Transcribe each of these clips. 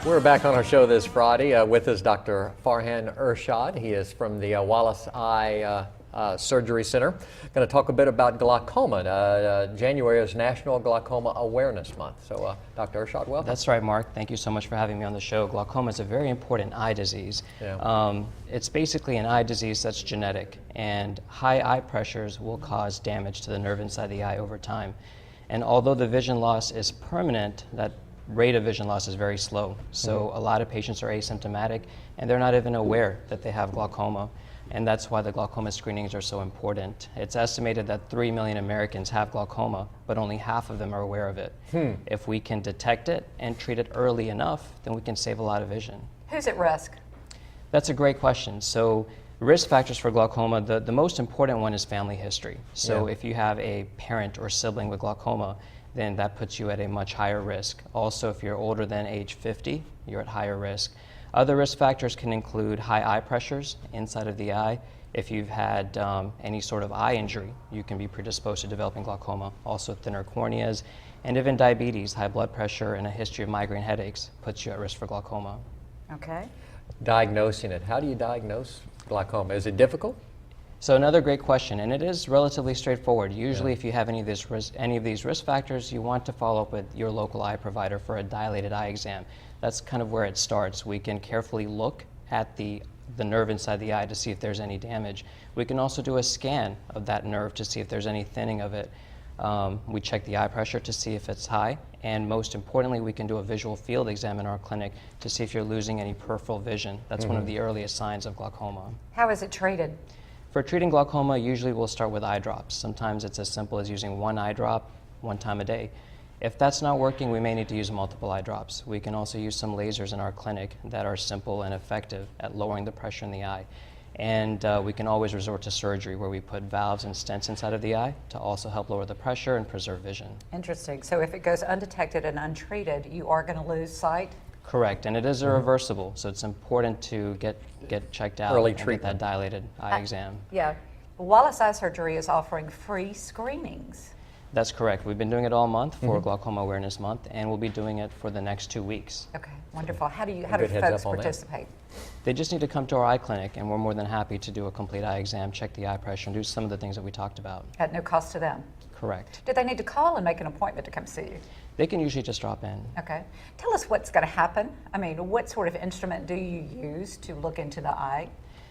We're back on our show this Friday. With us Dr. Farhan Irshad. He is from the Wallace Eye Surgery Center. Going to talk a bit about glaucoma. January is National Glaucoma Awareness Month. So, Dr. Irshad, welcome. That's right, Mark. Thank you so much for having me on the show. Glaucoma is a very important eye disease. Yeah. It's basically an eye disease that's genetic, and high eye pressures will cause damage to the nerve inside the eye over time. And although the vision loss is permanent, that rate of vision loss is very slow. So a lot of patients are asymptomatic and they're not even aware that they have glaucoma. And that's why the glaucoma screenings are so important. It's estimated that 3 million Americans have glaucoma, but only half of them are aware of it. If we can detect it and treat it early enough, then we can save a lot of vision. Who's at risk? That's a great question. So risk factors for glaucoma, the most important one is family history. So if you have a parent or sibling with glaucoma, then that puts you at a much higher risk. Also, if you're older than age 50, you're at higher risk. Other risk factors can include high eye pressures inside of the eye. If you've had any sort of eye injury, you can be predisposed to developing glaucoma. Also, thinner corneas, and even diabetes, high blood pressure, and a history of migraine headaches puts you at risk for glaucoma. Okay. Diagnosing it. How do you diagnose glaucoma? Is it difficult? So another great question, and it is relatively straightforward. Usually if you have any of these risk factors, you want to follow up with your local eye provider for a dilated eye exam. That's kind of where it starts. We can carefully look at the nerve inside the eye to see if there's any damage. We can also do a scan of that nerve to see if there's any thinning of it. We check the eye pressure to see if it's high, and most importantly, we can do a visual field exam in our clinic to see if you're losing any peripheral vision. That's one of the earliest signs of glaucoma. How is it treated? For treating glaucoma, usually we'll start with eye drops. Sometimes it's as simple as using one eye drop one time a day. If that's not working, we may need to use multiple eye drops. We can also use some lasers in our clinic that are simple and effective at lowering the pressure in the eye. And we can always resort to surgery where we put valves and stents inside of the eye to also help lower the pressure and preserve vision. Interesting. So if it goes undetected and untreated, you are going to lose sight? Correct, and it is irreversible, so it's important to get checked out Early and get treatment. that dilated eye exam. Yeah. Wallace Eye Surgery is offering free screenings. That's correct. We've been doing it all month for Glaucoma Awareness Month, and we'll be doing it for the next 2 weeks. Okay, wonderful. How do Good heads folks up on that. participate? They just need to come to our eye clinic, and we're more than happy to do a complete eye exam, check the eye pressure, and do some of the things that we talked about. At no cost to them. Correct. Do they need to call and make an appointment to come see you? They can usually just drop in. Okay. Tell us what's going to happen. I mean, what sort of instrument do you use to look into the eye?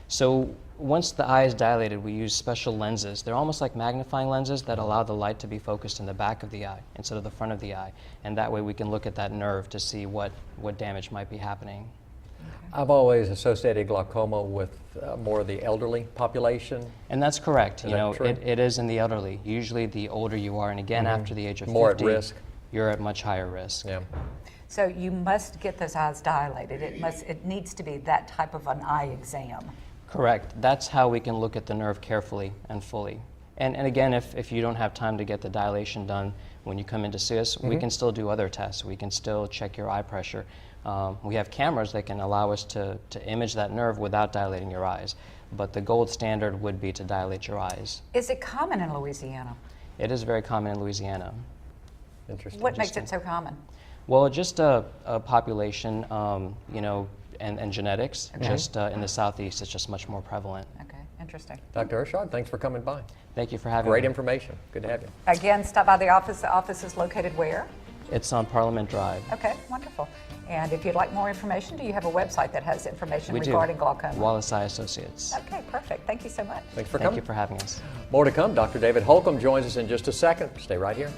So once the eye is dilated, we use special lenses. They're almost like magnifying lenses that allow the light to be focused in the back of the eye instead of the front of the eye. And that way we can look at that nerve to see what damage might be happening. I've always associated glaucoma with more of the elderly population. And that's correct. Is You that know, true? it is in the elderly. Usually the older you are, and again after the age of 50, More at risk. you're at much higher risk. Yeah. So you must get those eyes dilated. It needs to be that type of an eye exam. Correct. That's how we can look at the nerve carefully and fully. And again, if you don't have time to get the dilation done when you come in to see us, we can still do other tests. We can still check your eye pressure. We have cameras that can allow us to image that nerve without dilating your eyes. But the gold standard would be to dilate your eyes. Is it common in Louisiana? It is very common in Louisiana. Interesting. What makes it so common? Well, just a population, you know, and genetics. Just in the southeast, it's just much more prevalent. Okay, interesting. Dr. Irshad, thanks for coming by. Thank you for having Great me. information. Good to have you. Again, stop by the office. The office is located where? It's on Parliament Drive. Okay, wonderful. And if you'd like more information, do you have a website that has information We regarding do. glaucoma? Wallace Eye Associates. Okay, perfect. Thank you so much. Thanks for Thank coming. you for having us. More to come. Dr. David Holcomb joins us in just a second. Stay right here.